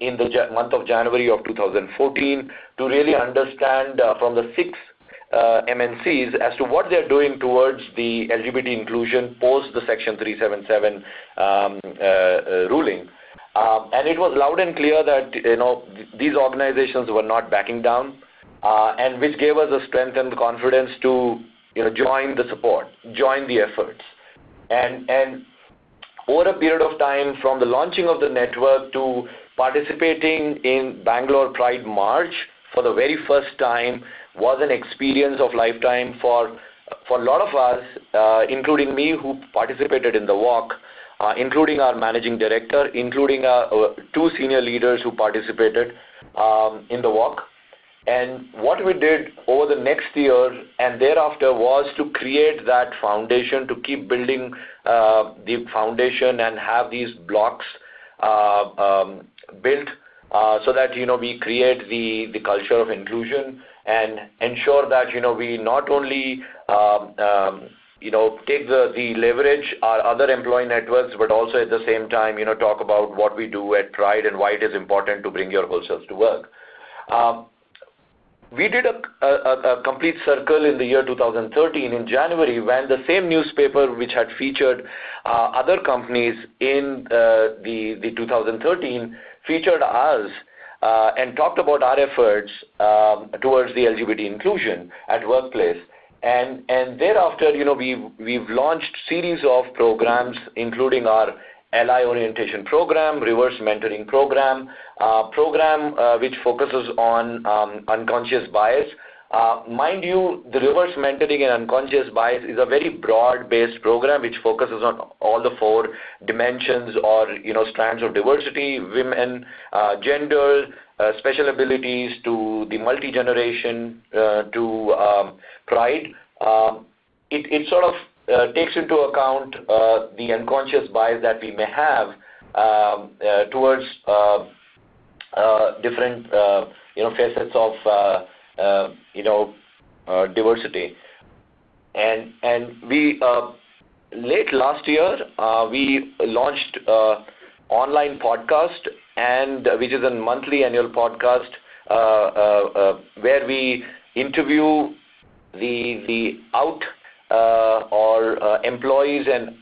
in the month of January of 2014 to really understand from the 6 MNCs as to what they're doing towards the LGBT inclusion post the Section 377 ruling. And it was loud and clear that these organizations were not backing down. and which gave us the strength and the confidence to join the efforts. And over a period of time, from the launching of the network to participating in Bangalore Pride March for the very first time was an experience of lifetime for a lot of us, including me who participated in the walk, including our managing director, including 2 senior leaders who participated in the walk. And what we did over the next year and thereafter was to create that foundation, to keep building the foundation and have these blocks built so that we create the culture of inclusion and ensure that we not only take the leverage our other employee networks, but also at the same time talk about what we do at Pride and why it is important to bring your whole selves to work. We did a complete circle in the year 2013 in January when the same newspaper which had featured other companies in the 2013 featured us and talked about our efforts towards the LGBT inclusion at workplace. And thereafter, we've launched series of programs, including our Ally Orientation Program, Reverse Mentoring Program, which focuses on unconscious bias. Mind you, the reverse mentoring and unconscious bias is a very broad-based program which focuses on all the 4 dimensions or strands of diversity: women, gender, special abilities, to the multi-generation, to pride. It sort of takes into account the unconscious bias that we may have towards different facets of diversity. And we late last year we launched online podcast, and which is a monthly annual podcast where we interview the employees and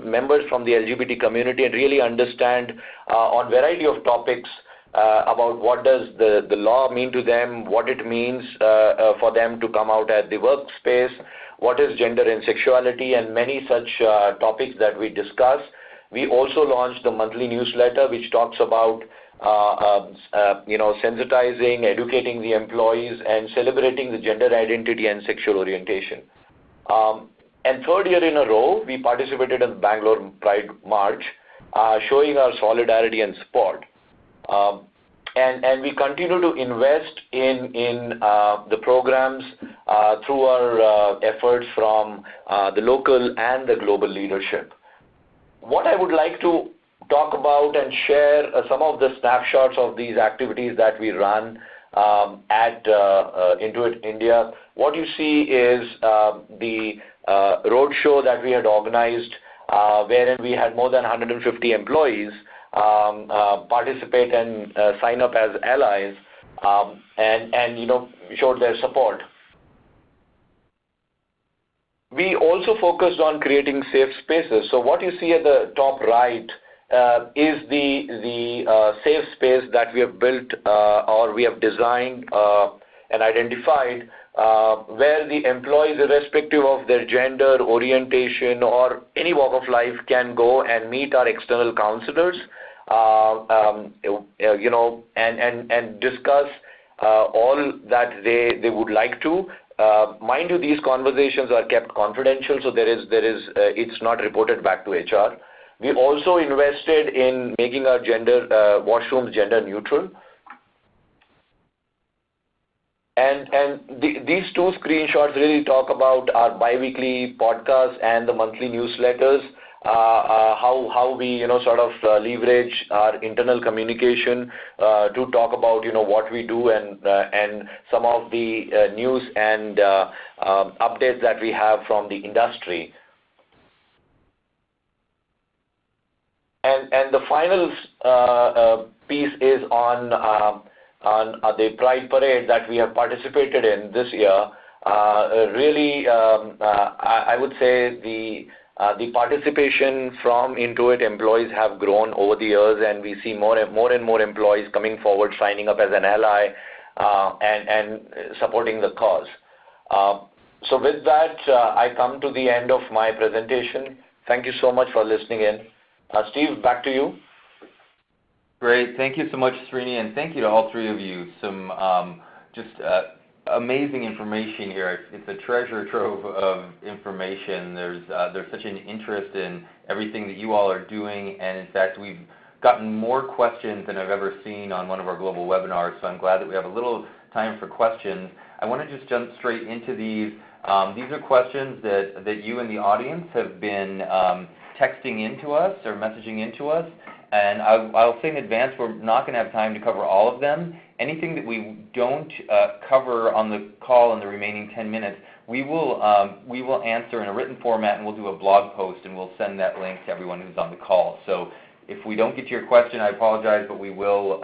members from the LGBT community and really understand on variety of topics about what does the law mean to them, what it means for them to come out at the workspace, what is gender and sexuality, and many such topics that we discuss. We also launched the monthly newsletter which talks about sensitizing, educating the employees, and celebrating the gender identity and sexual orientation. And 3rd year in a row, we participated in Bangalore Pride March, showing our solidarity and support. And we continue to invest in the programs through our efforts from the local and the global leadership. What I would like to talk about and share some of the snapshots of these activities that we run at Intuit India. What you see is the roadshow that we had organized, wherein we had more than 150 employees participate and sign up as allies, and showed their support. We also focused on creating safe spaces. So what you see at the top right is the safe space that we have built or we have designed and identified where the employees, irrespective of their gender, orientation, or any walk of life, can go and meet our external counselors, and discuss all that they would like to. Mind you, these conversations are kept confidential, so it's not reported back to HR. We also invested in making our washrooms gender neutral. And these 2 screenshots really talk about our bi-weekly podcast and the monthly newsletters, how we leverage our internal communication to talk about what we do and some of the news and updates that we have from the industry. And the final piece is on the Pride Parade that we have participated in this year. Really, I would say the participation from Intuit employees have grown over the years, and we see more and more employees coming forward, signing up as an ally, and supporting the cause. So with that, I come to the end of my presentation. Thank you so much for listening in. Steve, back to you. Great. Thank you so much, Srini, and thank you to all three of you. Some amazing information here. It's a treasure trove of information. There's such an interest in everything that you all are doing, and in fact, we've gotten more questions than I've ever seen on one of our global webinars, so I'm glad that we have a little time for questions. I want to just jump straight into these. These are questions that you in the audience have been texting into us or messaging into us. And I'll say in advance, we're not going to have time to cover all of them. Anything that we don't cover on the call in the remaining 10 minutes, we will answer in a written format, and we'll do a blog post, and we'll send that link to everyone who's on the call. So if we don't get to your question, I apologize, but we will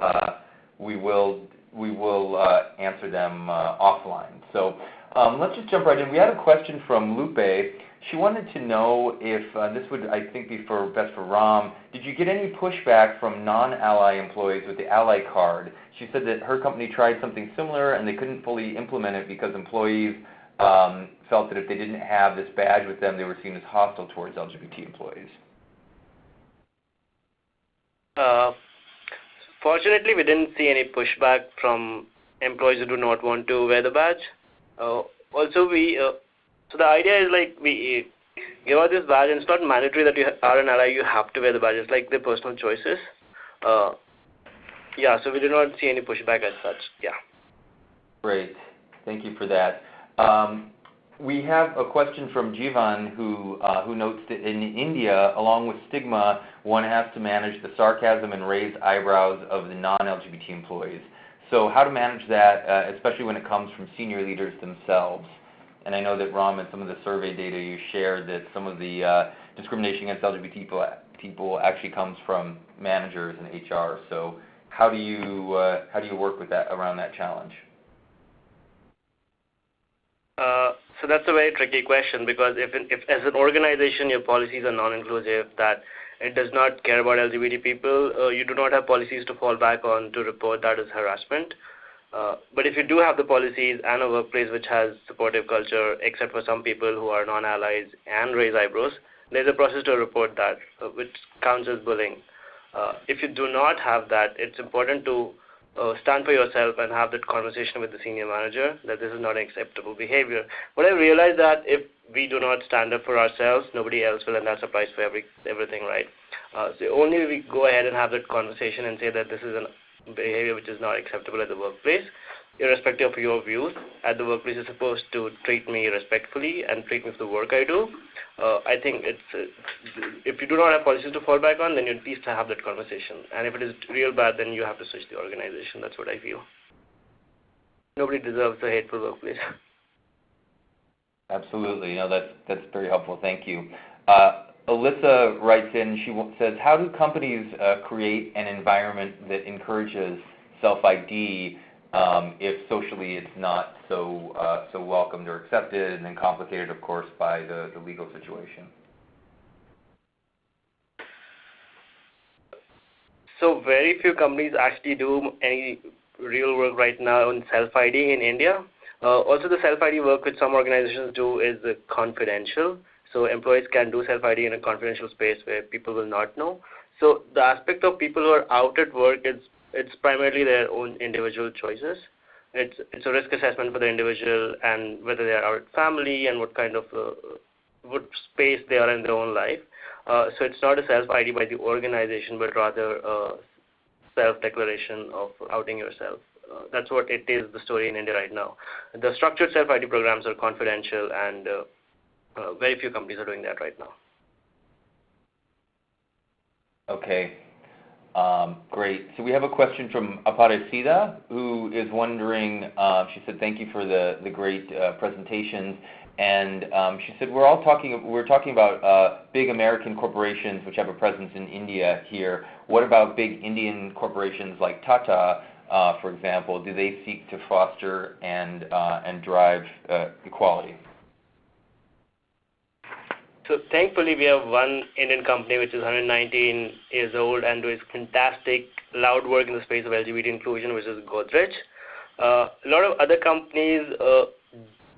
answer them offline. So let's just jump right in. We had a question from Lupe. She wanted to know if this would, I think, be best for Ram. Did you get any pushback from non-ally employees with the ally card? She said that her company tried something similar and they couldn't fully implement it because employees felt that if they didn't have this badge with them, they were seen as hostile towards LGBT employees. Fortunately, we didn't see any pushback from employees who do not want to wear the badge. Also, so the idea is like we give out this badge, and it's not mandatory that you are an ally, you have to wear the badge. It's like their personal choices. Yeah, so we did not see any pushback as such. Yeah. Great. Thank you for that. We have a question from Jivan who notes that in India, along with stigma, one has to manage the sarcasm and raised eyebrows of the non-LGBT employees. So how to manage that, especially when it comes from senior leaders themselves? And I know that, Ram, in some of the survey data you shared, that some of the discrimination against LGBT people actually comes from managers and HR. So how do you work with that around that challenge? So that's a very tricky question, because if as an organization your policies are non-inclusive, that it does not care about LGBT people, you do not have policies to fall back on to report that as harassment. But if you do have the policies and a workplace which has supportive culture, except for some people who are non-allies and raise eyebrows, there's a process to report that, which counts as bullying. If you do not have that, it's important to stand for yourself and have that conversation with the senior manager that this is not acceptable behavior. But I realized that if we do not stand up for ourselves, nobody else will, and that applies for everything, right? So only we go ahead and have that conversation and say that this is a behavior which is not acceptable at the workplace, irrespective of your views. At the workplace, you're supposed to treat me respectfully and treat me for the work I do. I think if you do not have policies to fall back on, then you at least have that conversation. And if it is real bad, then you have to switch the organization. That's what I feel. Nobody deserves a hateful workplace. Absolutely. No, that's very helpful. Thank you. Alyssa writes in, she says, how do companies create an environment that encourages self-ID if socially it's not so welcomed or accepted, and then complicated, of course, by the legal situation? So very few companies actually do any real work right now on self-ID in India. Also, the self-ID work which some organizations do is confidential. So employees can do self-ID in a confidential space where people will not know. So the aspect of people who are out at work, it's primarily their own individual choices. It's a risk assessment for the individual and whether they are out at family and what kind of what space they are in their own life. So it's not a self-ID by the organization, but rather a self-declaration of outing yourself. That's what it is, the story in India right now. The structured self-ID programs are confidential, and very few companies are doing that right now. Okay. Great. So we have a question from Aparecida, who is wondering, she said, thank you for the great presentations. And she said, we're talking about big American corporations which have a presence in India here. What about big Indian corporations like Tata, for example? Do they seek to foster and drive equality? So thankfully, we have one Indian company which is 119 years old and does fantastic, loud work in the space of LGBT inclusion, which is Godrej. A lot of other companies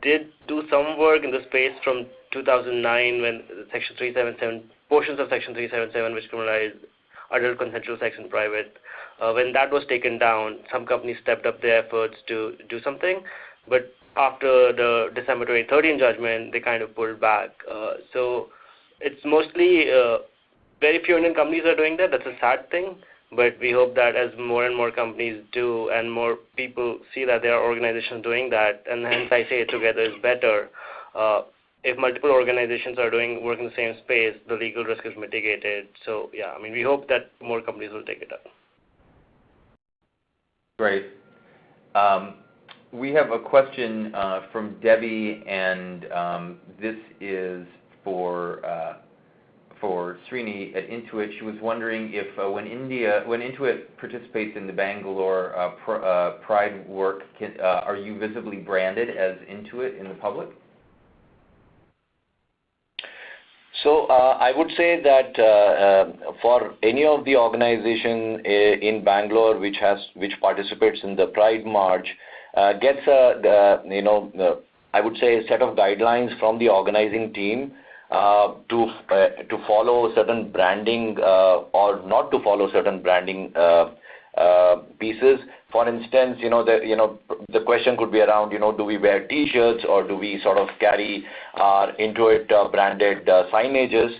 did do some work in the space from 2009 when Section 377, portions of Section 377 which criminalized adult consensual sex in private, when that was taken down, some companies stepped up their efforts to do something, but after the December 2013 judgment, they kind of pulled back. So it's mostly very few Indian companies are doing that. That's a sad thing, but we hope that as more and more companies do and more people see that there are organizations doing that, and hence I say together is better. If multiple organizations are doing work in the same space, the legal risk is mitigated. So yeah, I mean, we hope that more companies will take it up. Great. We have a question from Debbie, and this is for Srini at Intuit. She was wondering if when Intuit participates in the Bangalore Pride work, are you visibly branded as Intuit in the public? So I would say that for any of the organization in Bangalore which participates in the Pride March gets I would say a set of guidelines from the organizing team to follow certain branding or not to follow certain branding pieces. For instance, the question could be around, do we wear T-shirts or do we sort of carry our Intuit branded signages?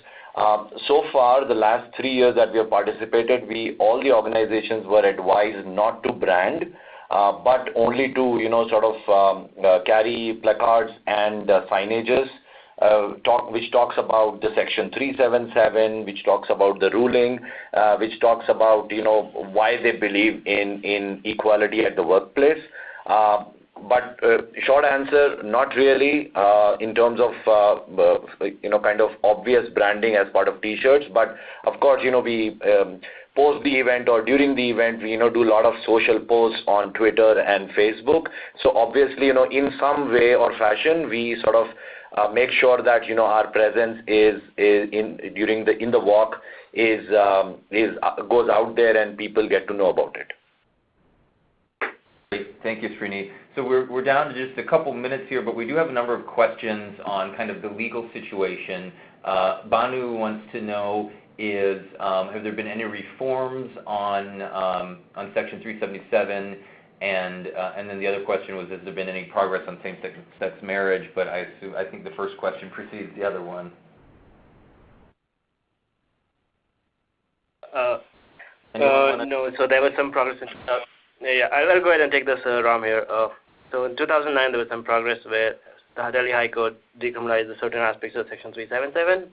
So far, the last 3 years that we have participated, all the organizations were advised not to brand, but only to sort of carry placards and signages. Which talks about the Section 377, which talks about the ruling, which talks about why they believe in equality at the workplace. But short answer, not really in terms of kind of obvious branding as part of T-shirts. But of course, we post the event or during the event, we do a lot of social posts on Twitter and Facebook. So obviously, in some way or fashion, we sort of make sure that our presence is in the walk goes out there and people get to know about it. Great. Thank you, Srini. So we're down to just a couple minutes here, but we do have a number of questions on kind of the legal situation. Banu wants to know have there been any reforms on Section 377? And then the other question was, has there been any progress on same-sex marriage? But I think the first question precedes the other one. No, so there was some progress. I'll go ahead and take this, Ram, here. So in 2009, there was some progress where the Delhi High Court decriminalized certain aspects of Section 377,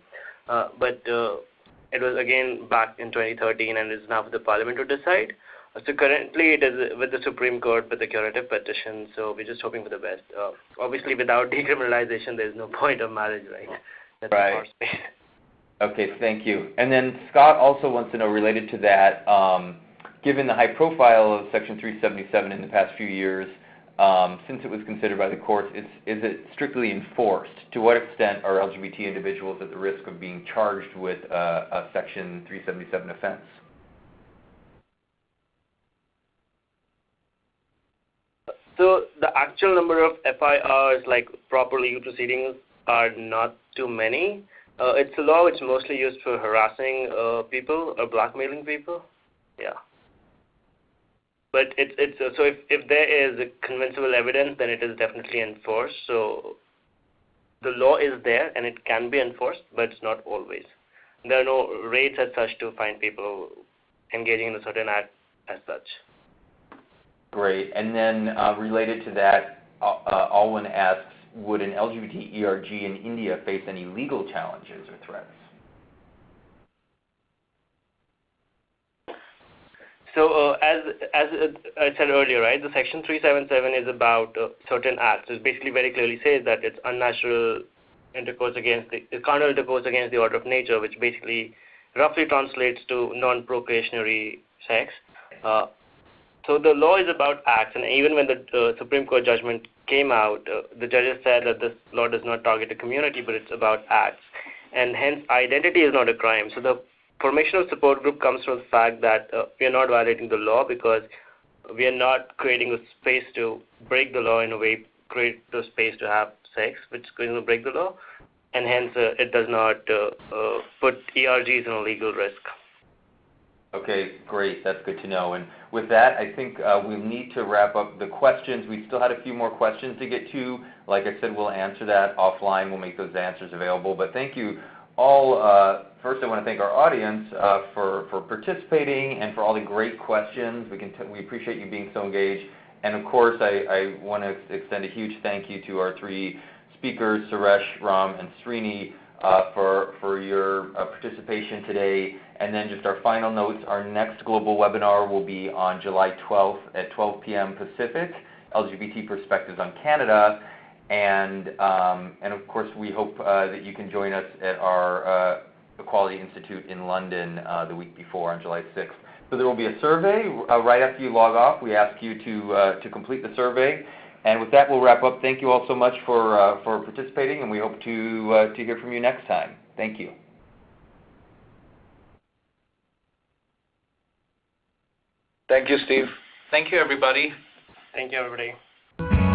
but it was again back in 2013 and is now for the Parliament to decide. So currently it is with the Supreme Court with the curative petition, so we're just hoping for the best. Obviously without decriminalization there's no point of marriage, right? That's right. Okay, thank you. And then Scott also wants to know, related to that, given the high profile of Section 377 in the past few years, since it was considered by the courts, is it strictly enforced? To what extent are LGBT individuals at the risk of being charged with a Section 377 offense? So the actual number of FIRs, like proper legal proceedings, are not too many. It's a law which is mostly used for harassing people or blackmailing people. Yeah. But it's so if there is a convincible evidence, then it is definitely enforced. So the law is there and it can be enforced, but it's not always. There are no raids as such to find people engaging in a certain act as such. Great. And then related to that, Alwyn asks, would an LGBT ERG in India face any legal challenges or threats? So as I said earlier, right, the Section 377 is about certain acts. It basically very clearly says that it's unnatural intercourse carnal intercourse against the order of nature, which basically roughly translates to non-procreationary sex. So the law is about acts, and even when the Supreme Court judgment came out, the judges said that this law does not target a community, but it's about acts, and hence identity is not a crime. So the formation of support group comes from the fact that we are not violating the law because we are not creating a space to break the law in a way, create the space to have sex, which is going to break the law, and hence it does not put ERGs in a legal risk. Okay, great. That's good to know. And with that, I think we need to wrap up the questions. We still had a few more questions to get to. Like I said, we'll answer that offline. We'll make those answers available. But thank you all. First, I want to thank our audience for participating and for all the great questions. We appreciate you being so engaged. And of course, I want to extend a huge thank you to our three speakers, Suresh, Ram, and Srini, for your participation today. And then just our final notes, our next global webinar will be on July 12th at 12 p.m. Pacific, LGBT Perspectives on Canada. And of course, we hope that you can join us at our Equality Institute in London the week before on July 6th. So there will be a survey right after you log off. We ask you to complete the survey. And with that, we'll wrap up. Thank you all so much for participating, and we hope to hear from you next time. Thank you. Thank you, Steve. Thank you, everybody. Thank you, everybody.